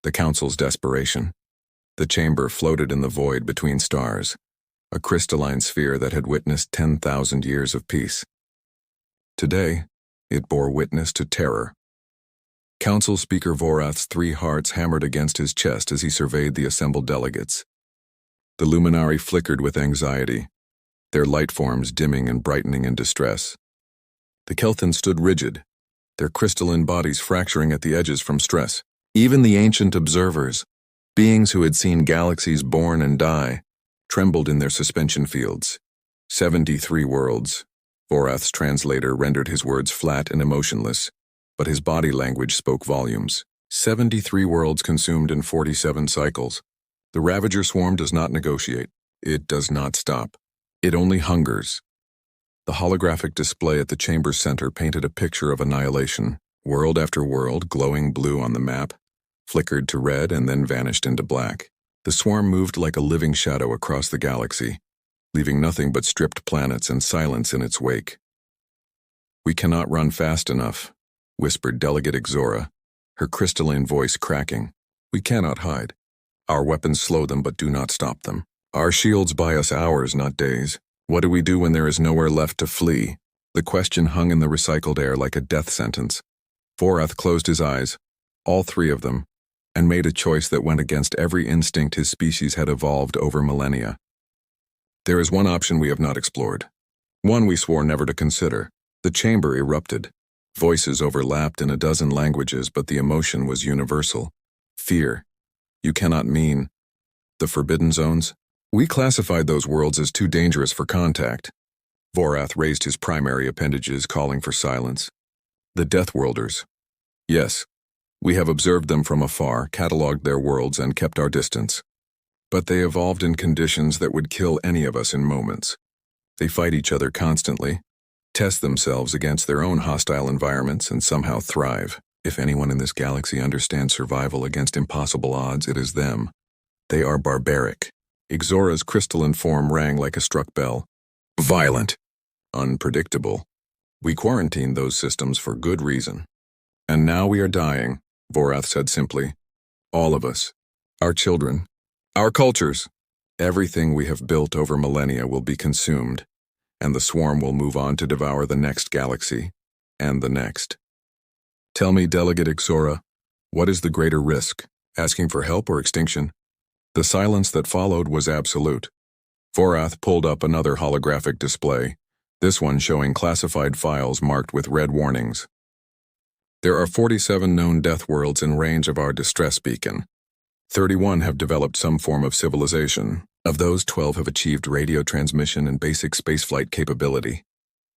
the Council's desperation. The chamber floated in the void between stars, a crystalline sphere that had witnessed 10,000 years of peace. Today, it bore witness to terror. Council Speaker Vorath's 3 hearts hammered against his chest as he surveyed the assembled delegates. The luminari flickered with anxiety, their light forms dimming and brightening in distress. The Kelthans stood rigid, their crystalline bodies fracturing at the edges from stress. Even the ancient observers, beings who had seen galaxies born and die, trembled in their suspension fields. 73 worlds. Vorath's translator rendered his words flat and emotionless, but his body language spoke volumes. 73 worlds consumed in 47 cycles. The Ravager swarm does not negotiate. It does not stop. It only hungers. The holographic display at the chamber's center painted a picture of annihilation. World after world, glowing blue on the map, flickered to red and then vanished into black. The swarm moved like a living shadow across the galaxy, leaving nothing but stripped planets and silence in its wake. "We cannot run fast enough," whispered Delegate Exora, her crystalline voice cracking. "We cannot hide. Our weapons slow them but do not stop them. Our shields buy us hours, not days. What do we do when there is nowhere left to flee?" The question hung in the recycled air like a death sentence. Vorath closed his eyes, all 3 of them, and made a choice that went against every instinct his species had evolved over millennia. There is one option we have not explored. One we swore never to consider. The chamber erupted. Voices overlapped in a dozen languages, but the emotion was universal. Fear. You cannot mean the Forbidden Zones? We classified those worlds as too dangerous for contact. Vorath raised his primary appendages, calling for silence. The Deathworlders. Yes, we have observed them from afar, catalogued their worlds, and kept our distance. But they evolved in conditions that would kill any of us in moments. They fight each other constantly, test themselves against their own hostile environments, and somehow thrive. If anyone in this galaxy understands survival against impossible odds, it is them. They are barbaric. Exora's crystalline form rang like a struck bell. Violent. Unpredictable. We quarantined those systems for good reason. And now we are dying, Vorath said simply. All of us. Our children. Our cultures. Everything we have built over millennia will be consumed, and the swarm will move on to devour the next galaxy, and the next. Tell me, Delegate Exora, what is the greater risk, asking for help or extinction? The silence that followed was absolute. Vorath pulled up another holographic display, this one showing classified files marked with red warnings. There are 47 known death worlds in range of our distress beacon. 31 have developed some form of civilization. Of those, 12 have achieved radio transmission and basic spaceflight capability.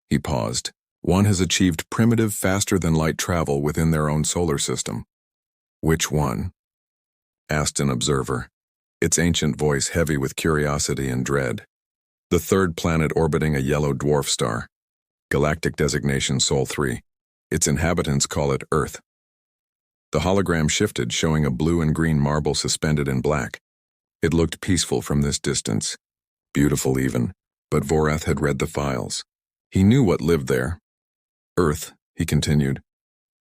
He paused. 1 has achieved primitive, faster-than-light travel within their own solar system. Which one? Asked an observer, its ancient voice heavy with curiosity and dread. The 3rd planet orbiting a yellow dwarf star. Galactic designation Sol 3. Its inhabitants call it Earth. The hologram shifted, showing a blue and green marble suspended in black. It looked peaceful from this distance, beautiful even, but Vorath had read the files. He knew what lived there. Earth, he continued,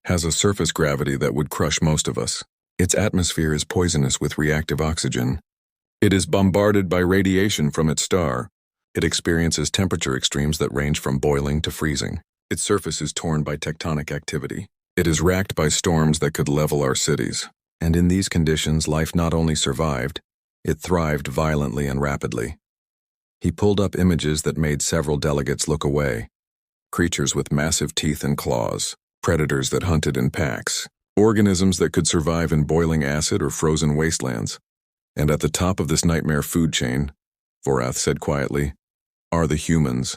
has a surface gravity that would crush most of us. Its atmosphere is poisonous with reactive oxygen. It is bombarded by radiation from its star. It experiences temperature extremes that range from boiling to freezing. Its surface is torn by tectonic activity. It is racked by storms that could level our cities. And in these conditions, life not only survived, it thrived violently and rapidly. He pulled up images that made several delegates look away. Creatures with massive teeth and claws, predators that hunted in packs, organisms that could survive in boiling acid or frozen wastelands. And at the top of this nightmare food chain, Vorath said quietly, are the humans.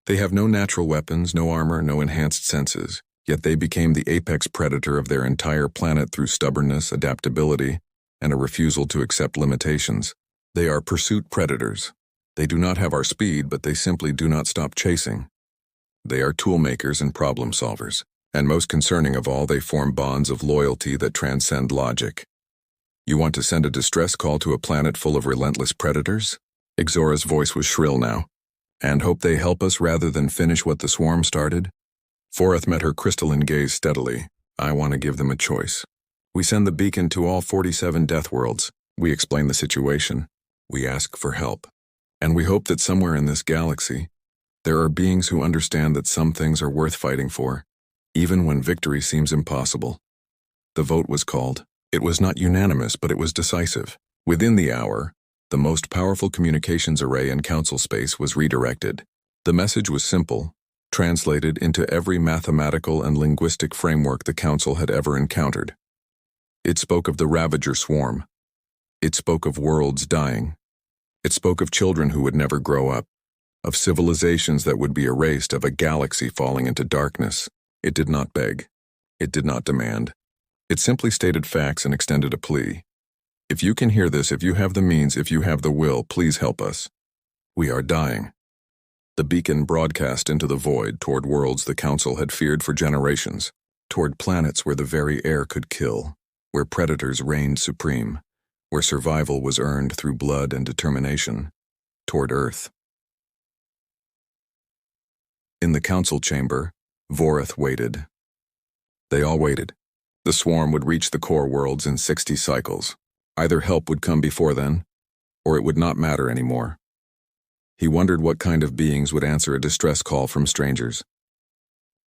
They have no natural weapons, no armor, no enhanced senses, yet they became the apex predator of their entire planet through stubbornness, adaptability, and a refusal to accept limitations. They are pursuit predators. They do not have our speed, but they simply do not stop chasing. They are tool makers and problem solvers, and most concerning of all, they form bonds of loyalty that transcend logic. You want to send a distress call to a planet full of relentless predators? Exora's voice was shrill now. And hope they help us rather than finish what the swarm started? Vorath met her crystalline gaze steadily. I want to give them a choice. We send the beacon to all 47 Deathworlds. We explain the situation. We ask for help. And we hope that somewhere in this galaxy, there are beings who understand that some things are worth fighting for, even when victory seems impossible. The vote was called. It was not unanimous, but it was decisive. Within the hour, the most powerful communications array in Council space was redirected. The message was simple, translated into every mathematical and linguistic framework the Council had ever encountered. It spoke of the Ravager swarm. It spoke of worlds dying. It spoke of children who would never grow up, of civilizations that would be erased, of a galaxy falling into darkness. It did not beg. It did not demand. It simply stated facts and extended a plea. If you can hear this, if you have the means, if you have the will, please help us. We are dying. The beacon broadcast into the void toward worlds the Council had feared for generations, toward planets where the very air could kill, where predators reigned supreme, where survival was earned through blood and determination, toward Earth. In the Council chamber, Vorith waited. They all waited. The swarm would reach the core worlds in 60 cycles. Either help would come before then, or it would not matter anymore. He wondered what kind of beings would answer a distress call from strangers.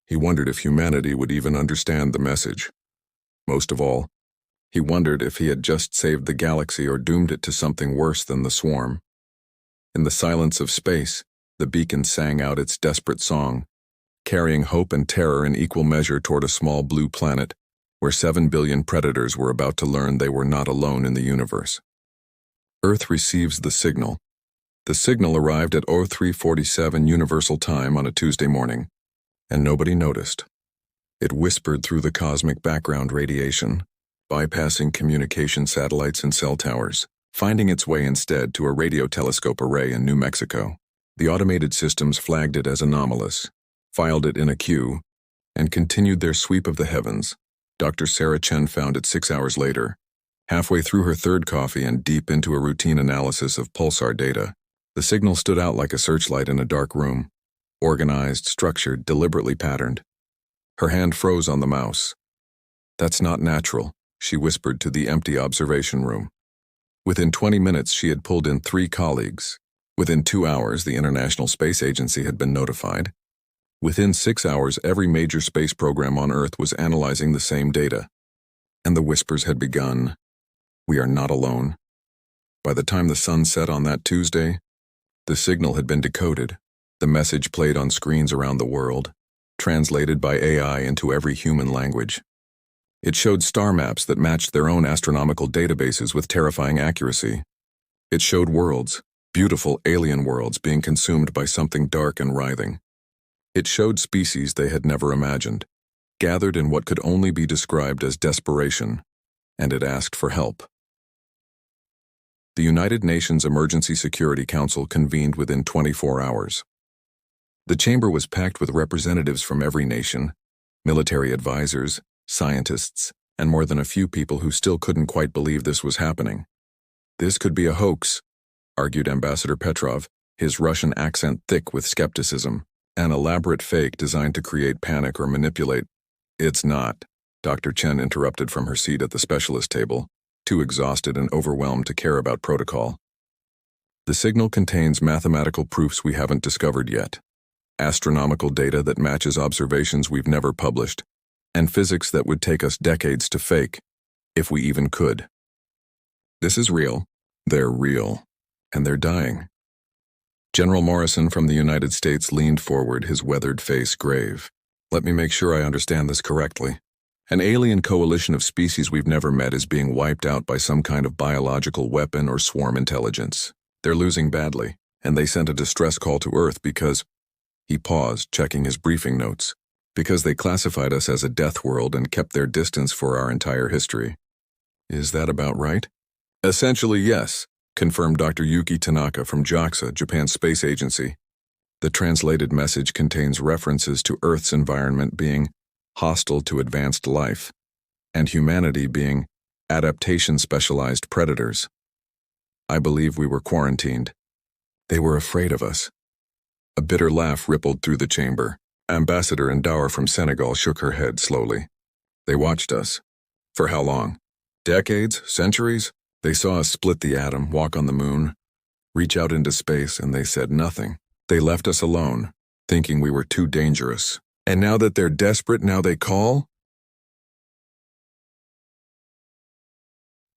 He wondered if humanity would even understand the message. Most of all, he wondered if he had just saved the galaxy or doomed it to something worse than the swarm. In the silence of space, the beacon sang out its desperate song, carrying hope and terror in equal measure toward a small blue planet where 7 billion predators were about to learn they were not alone in the universe. Earth receives the signal. The signal arrived at 0347 Universal Time on a Tuesday morning, and nobody noticed. It whispered through the cosmic background radiation, bypassing communication satellites and cell towers, finding its way instead to a radio telescope array in New Mexico. The automated systems flagged it as anomalous, filed it in a queue, and continued their sweep of the heavens. Dr. Sarah Chen found it 6 hours later, halfway through her third coffee and deep into a routine analysis of pulsar data. The signal stood out like a searchlight in a dark room, organized, structured, deliberately patterned. Her hand froze on the mouse. "That's not natural," she whispered to the empty observation room. Within 20 minutes, she had pulled in 3 colleagues. Within 2 hours, the International Space Agency had been notified. Within 6 hours, every major space program on Earth was analyzing the same data. And the whispers had begun. We are not alone. By the time the sun set on that Tuesday, the signal had been decoded. The message played on screens around the world, translated by AI into every human language. It showed star maps that matched their own astronomical databases with terrifying accuracy. It showed worlds, beautiful alien worlds being consumed by something dark and writhing. It showed species they had never imagined, gathered in what could only be described as desperation, and it asked for help. The United Nations Emergency Security Council convened within 24 hours. The chamber was packed with representatives from every nation, military advisors, scientists, and more than a few people who still couldn't quite believe this was happening. This could be a hoax, argued Ambassador Petrov, his Russian accent thick with skepticism. An elaborate fake designed to create panic or manipulate. "It's not," Dr. Chen interrupted from her seat at the specialist table, too exhausted and overwhelmed to care about protocol. "The signal contains mathematical proofs we haven't discovered yet, astronomical data that matches observations we've never published, and physics that would take us decades to fake, if we even could. This is real. They're real. And they're dying." General Morrison from the United States leaned forward, his weathered face grave. "Let me make sure I understand this correctly. An alien coalition of species we've never met is being wiped out by some kind of biological weapon or swarm intelligence. They're losing badly, and they sent a distress call to Earth because—" He paused, checking his briefing notes. "Because they classified us as a death world and kept their distance for our entire history. Is that about right?" "Essentially, yes," confirmed Dr. Yuki Tanaka from JAXA, Japan's space agency. The translated message contains references to Earth's environment being hostile to advanced life, and humanity being adaptation-specialized predators. I believe we were quarantined. They were afraid of us. A bitter laugh rippled through the chamber. Ambassador Ndawa from Senegal shook her head slowly. They watched us. For how long? Decades? Centuries? They saw us split the atom, walk on the moon, reach out into space, and they said nothing. They left us alone, thinking we were too dangerous. And now that they're desperate, now they call?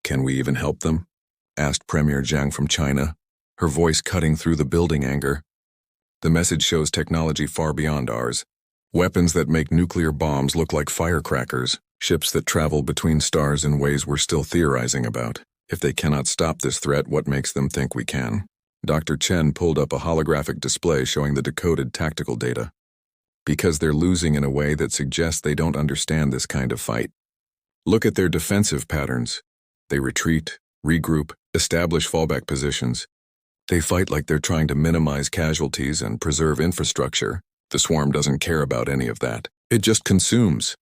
Can we even help them? Asked Premier Jiang from China, her voice cutting through the building anger. The message shows technology far beyond ours. Weapons that make nuclear bombs look like firecrackers, ships that travel between stars in ways we're still theorizing about. If they cannot stop this threat, what makes them think we can? Dr. Chen pulled up a holographic display showing the decoded tactical data. Because they're losing in a way that suggests they don't understand this kind of fight. Look at their defensive patterns. They retreat, regroup, establish fallback positions. They fight like they're trying to minimize casualties and preserve infrastructure. The swarm doesn't care about any of that. It just consumes.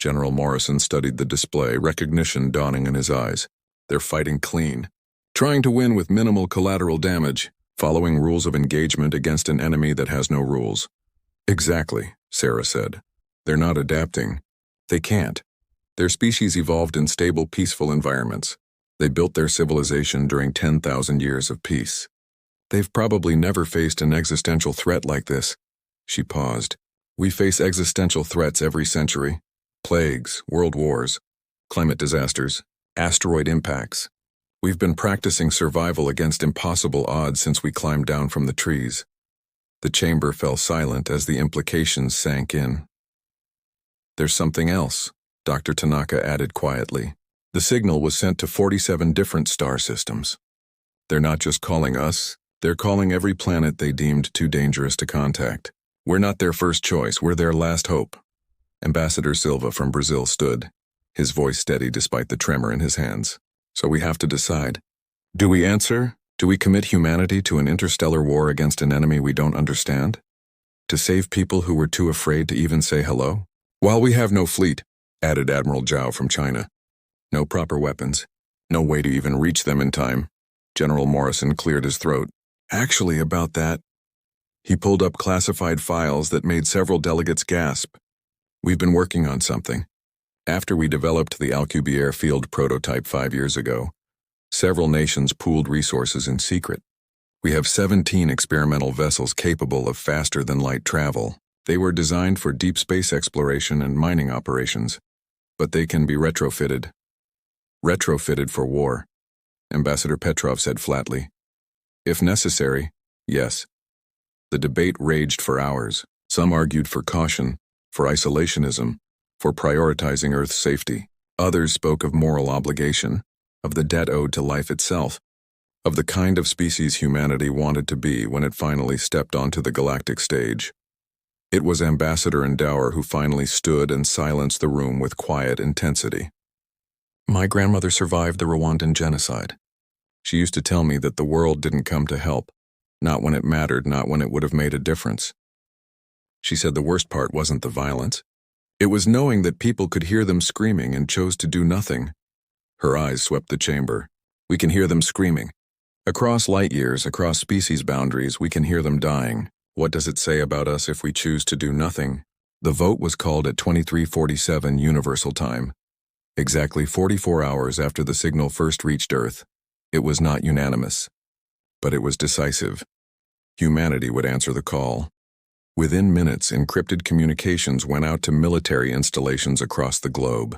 General Morrison studied the display, recognition dawning in his eyes. They're fighting clean, trying to win with minimal collateral damage, following rules of engagement against an enemy that has no rules. Exactly, Sarah said. They're not adapting. They can't. Their species evolved in stable, peaceful environments. They built their civilization during 10,000 years of peace. They've probably never faced an existential threat like this. She paused. We face existential threats every century. Plagues, world wars, climate disasters, asteroid impacts. We've been practicing survival against impossible odds since we climbed down from the trees. The chamber fell silent as the implications sank in. There's something else, Dr. Tanaka added quietly. The signal was sent to 47 different star systems. They're not just calling us, they're calling every planet they deemed too dangerous to contact. We're not their first choice, we're their last hope. Ambassador Silva from Brazil stood, his voice steady despite the tremor in his hands. So we have to decide. Do we answer? Do we commit humanity to an interstellar war against an enemy we don't understand? To save people who were too afraid to even say hello? While we have no fleet, added Admiral Zhao from China. No proper weapons. No way to even reach them in time. General Morrison cleared his throat. Actually, about that. He pulled up classified files that made several delegates gasp. We've been working on something. After we developed the Alcubierre field prototype 5 years ago, several nations pooled resources in secret. We have 17 experimental vessels capable of faster-than-light travel. They were designed for deep space exploration and mining operations, but they can be retrofitted. Retrofitted for war, Ambassador Petrov said flatly. If necessary, yes. The debate raged for hours. Some argued for caution, for isolationism, for prioritizing Earth's safety. Others spoke of moral obligation, of the debt owed to life itself, of the kind of species humanity wanted to be when it finally stepped onto the galactic stage. It was Ambassador Endower who finally stood and silenced the room with quiet intensity. My grandmother survived the Rwandan genocide. She used to tell me that the world didn't come to help, not when it mattered, not when it would have made a difference. She said the worst part wasn't the violence. It was knowing that people could hear them screaming and chose to do nothing. Her eyes swept the chamber. We can hear them screaming. Across light years, across species boundaries, we can hear them dying. What does it say about us if we choose to do nothing? The vote was called at 23:47 Universal Time, exactly 44 hours after the signal first reached Earth. It was not unanimous, but it was decisive. Humanity would answer the call. Within minutes, encrypted communications went out to military installations across the globe.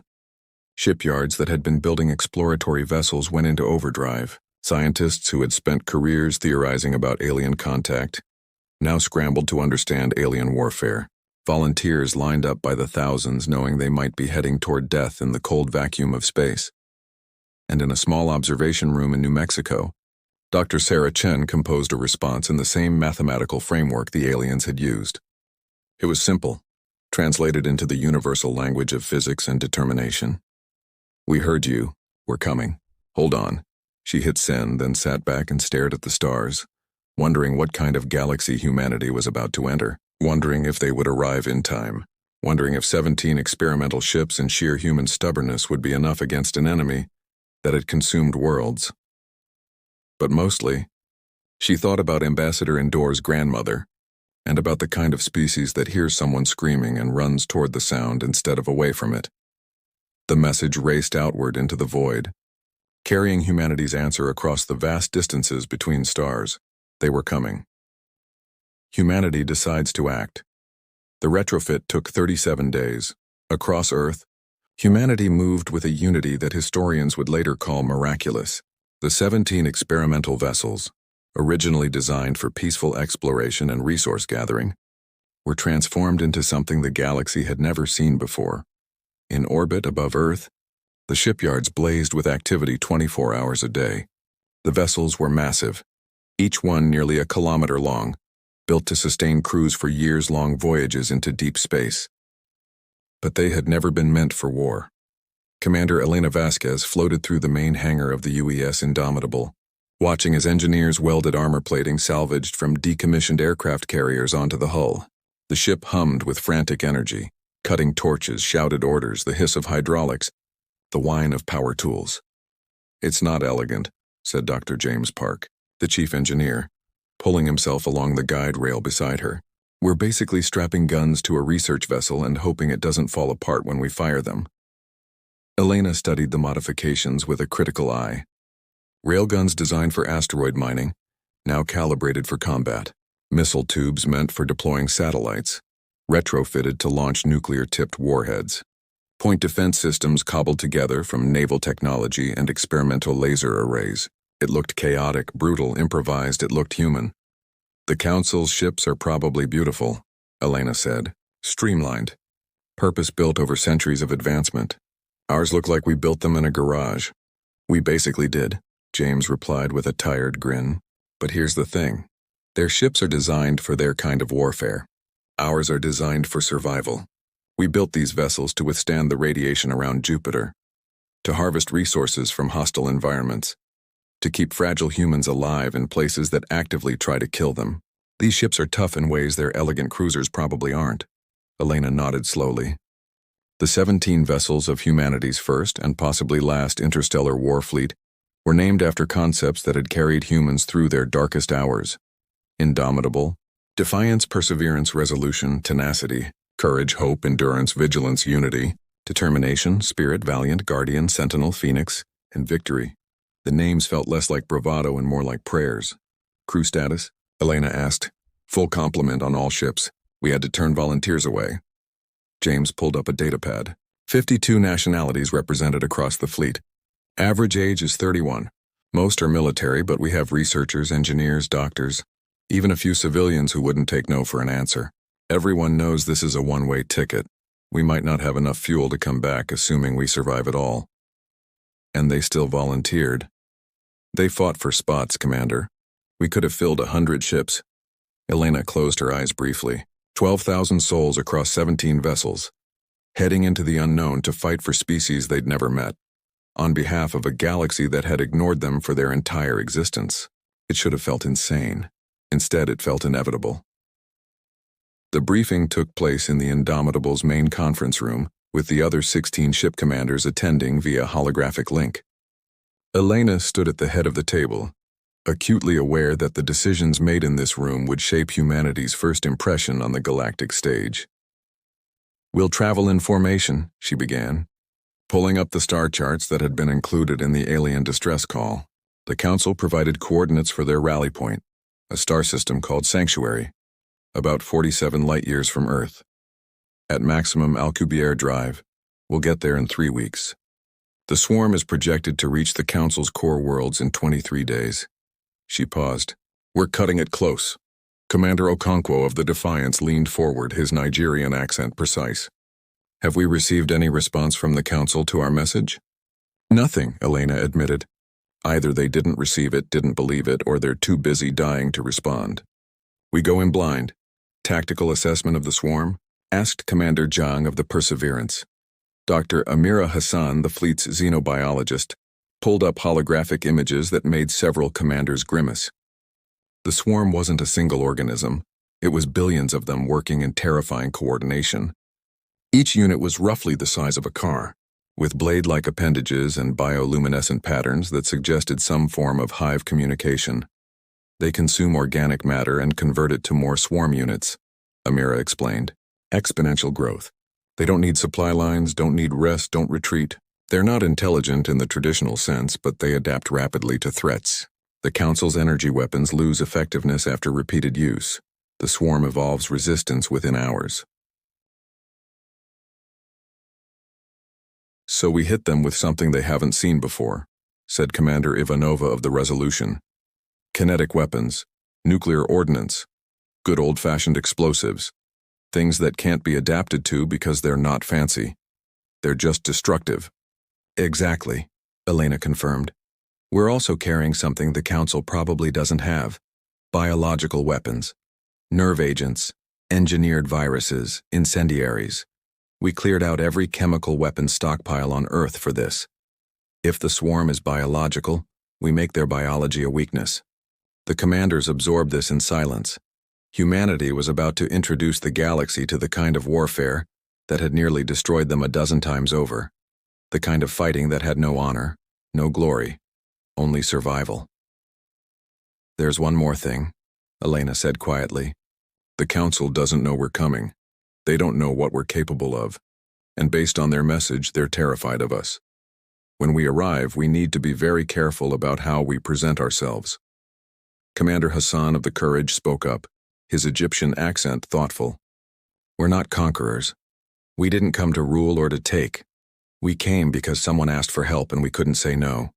Shipyards that had been building exploratory vessels went into overdrive. Scientists who had spent careers theorizing about alien contact now scrambled to understand alien warfare. Volunteers lined up by the thousands, knowing they might be heading toward death in the cold vacuum of space. And in a small observation room in New Mexico, Dr. Sarah Chen composed a response in the same mathematical framework the aliens had used. It was simple, translated into the universal language of physics and determination. We heard you. We're coming. Hold on. She hit send, then sat back and stared at the stars, wondering what kind of galaxy humanity was about to enter, wondering if they would arrive in time, wondering if 17 experimental ships and sheer human stubbornness would be enough against an enemy that had consumed worlds. But mostly, she thought about Ambassador Endower's grandmother, and about the kind of species that hears someone screaming and runs toward the sound instead of away from it. The message raced outward into the void, carrying humanity's answer across the vast distances between stars. They were coming. Humanity decides to act. The retrofit took 37 days. Across Earth, humanity moved with a unity that historians would later call miraculous. The 17 experimental vessels, originally designed for peaceful exploration and resource gathering, were transformed into something the galaxy had never seen before. In orbit above Earth, the shipyards blazed with activity 24 hours a day. The vessels were massive, each one nearly a kilometer long, built to sustain crews for years-long voyages into deep space. But they had never been meant for war. Commander Elena Vasquez floated through the main hangar of the UES Indomitable, watching as engineers welded armor plating salvaged from decommissioned aircraft carriers onto the hull. The ship hummed with frantic energy, cutting torches, shouted orders, the hiss of hydraulics, the whine of power tools. "It's not elegant," said Dr. James Park, the chief engineer, pulling himself along the guide rail beside her. "We're basically strapping guns to a research vessel and hoping it doesn't fall apart when we fire them." Elena studied the modifications with a critical eye. Railguns designed for asteroid mining, now calibrated for combat. Missile tubes meant for deploying satellites, retrofitted to launch nuclear-tipped warheads. Point defense systems cobbled together from naval technology and experimental laser arrays. It looked chaotic, brutal, improvised. It looked human. "The Council's ships are probably beautiful," Elena said. "Streamlined. Purpose-built over centuries of advancement. Ours look like we built them in a garage." "We basically did," James replied with a tired grin. "But here's the thing. Their ships are designed for their kind of warfare. Ours are designed for survival. We built these vessels to withstand the radiation around Jupiter, to harvest resources from hostile environments, to keep fragile humans alive in places that actively try to kill them. These ships are tough in ways their elegant cruisers probably aren't." Elena nodded slowly. The 17 vessels of humanity's first and possibly last interstellar war fleet were named after concepts that had carried humans through their darkest hours. Indomitable, defiance, perseverance, resolution, tenacity, courage, hope, endurance, vigilance, unity, determination, spirit, valiant, guardian, sentinel, phoenix, and victory. The names felt less like bravado and more like prayers. "Crew status?" Elena asked. "Full complement on all ships. We had to turn volunteers away." James pulled up a datapad. 52 nationalities represented across the fleet. Average age is 31. Most are military, but we have researchers, engineers, doctors, even a few civilians who wouldn't take no for an answer. Everyone knows this is a one-way ticket. We might not have enough fuel to come back, assuming we survive at all. And they still volunteered. "They fought for spots, Commander. We could have filled 100 ships." Elena closed her eyes briefly. 12,000 souls across 17 vessels, heading into the unknown to fight for species they'd never met, on behalf of a galaxy that had ignored them for their entire existence. It should have felt insane. Instead, it felt inevitable. The briefing took place in the Indomitable's main conference room, with the other 16 ship commanders attending via holographic link. Elena stood at the head of the table, acutely aware that the decisions made in this room would shape humanity's first impression on the galactic stage. "We'll travel in formation," she began, pulling up the star charts that had been included in the alien distress call. The Council provided coordinates for their rally point, a star system called Sanctuary, about 47 light-years from Earth. At maximum Alcubierre drive, we'll get there in 3 weeks. The swarm is projected to reach the Council's core worlds in 23 days. She paused. "We're cutting it close." Commander Okonkwo of the Defiance leaned forward, his Nigerian accent precise. "Have we received any response from the Council to our message?" "Nothing," Elena admitted. "Either they didn't receive it, didn't believe it, or they're too busy dying to respond." "We go in blind. Tactical assessment of the swarm?" asked Commander Zhang of the Perseverance. Dr. Amira Hassan, the fleet's xenobiologist, pulled up holographic images that made several commanders grimace. The swarm wasn't a single organism. It was billions of them working in terrifying coordination. Each unit was roughly the size of a car, with blade-like appendages and bioluminescent patterns that suggested some form of hive communication. "They consume organic matter and convert it to more swarm units," Amira explained. "Exponential growth. They don't need supply lines, don't need rest, don't retreat. They're not intelligent in the traditional sense, but they adapt rapidly to threats. The Council's energy weapons lose effectiveness after repeated use. The swarm evolves resistance within hours. So we hit them with something they haven't seen before, said Commander Ivanova of the Resolution. Kinetic weapons, nuclear ordnance, good old-fashioned explosives, things that can't be adapted to because they're not fancy. They're just destructive. Exactly, Elena confirmed. We're also carrying something the Council probably doesn't have. Biological weapons, nerve agents, engineered viruses, incendiaries. We cleared out every chemical weapons stockpile on Earth for this. If the swarm is biological, we make their biology a weakness. The commanders absorbed this in silence. Humanity was about to introduce the galaxy to the kind of warfare that had nearly destroyed them a dozen times over. The kind of fighting that had no honor, no glory, only survival. There's one more thing, Elena said quietly. The Council doesn't know we're coming. They don't know what we're capable of. And based on their message, they're terrified of us. When we arrive, we need to be very careful about how we present ourselves. Commander Hassan of the Courage spoke up, his Egyptian accent thoughtful. We're not conquerors. We didn't come to rule or to take. We came because someone asked for help and we couldn't say no.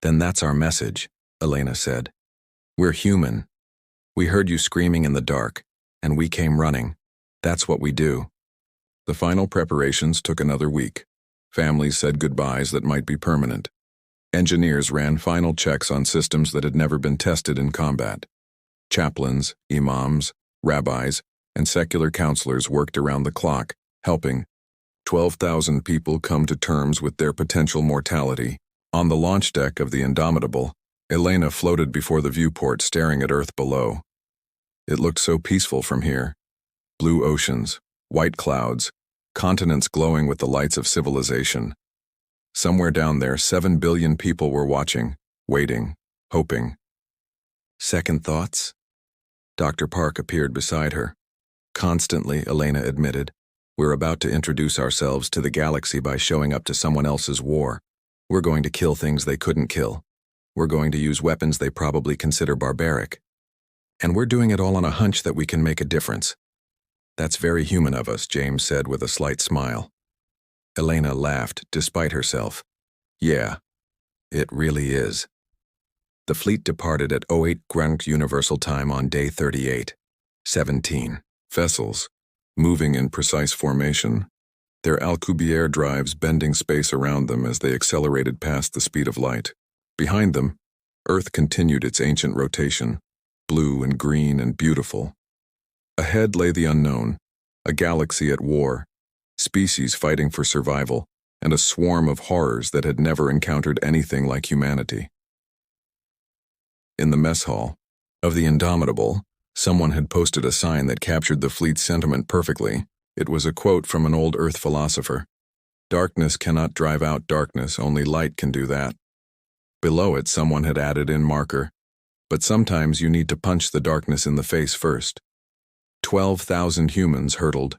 Then that's our message, Elena said. We're human. We heard you screaming in the dark, and we came running. That's what we do. The final preparations took another week. Families said goodbyes that might be permanent. Engineers ran final checks on systems that had never been tested in combat. Chaplains, imams, rabbis, and secular counselors worked around the clock, helping 12,000 people come to terms with their potential mortality. On the launch deck of the Indomitable, Elena floated before the viewport staring at Earth below. It looked so peaceful from here. Blue oceans, white clouds, continents glowing with the lights of civilization. Somewhere down there, 7 billion people were watching, waiting, hoping. Second thoughts? Dr. Park appeared beside her. Constantly, Elena admitted. We're about to introduce ourselves to the galaxy by showing up to someone else's war. We're going to kill things they couldn't kill. We're going to use weapons they probably consider barbaric. And we're doing it all on a hunch that we can make a difference. That's very human of us, James said with a slight smile. Elena laughed, despite herself. Yeah, it really is. The fleet departed at 08 Greenwich Universal Time on day 38. 17 vessels, moving in precise formation, their Alcubierre drives bending space around them as they accelerated past the speed of light. Behind them, Earth continued its ancient rotation, blue and green and beautiful. Ahead lay the unknown, a galaxy at war, species fighting for survival, and a swarm of horrors that had never encountered anything like humanity. In the mess hall of the Indomitable, someone had posted a sign that captured the fleet's sentiment perfectly. It was a quote from an old Earth philosopher. Darkness cannot drive out darkness, only light can do that. Below it, someone had added in marker, but sometimes you need to punch the darkness in the face first. 12,000 humans hurtled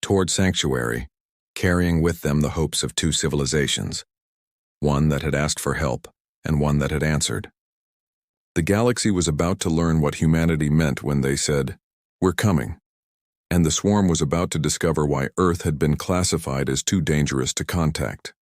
toward sanctuary, carrying with them the hopes of two civilizations, one that had asked for help and one that had answered. The galaxy was about to learn what humanity meant when they said, "We're coming," and the swarm was about to discover why Earth had been classified as too dangerous to contact.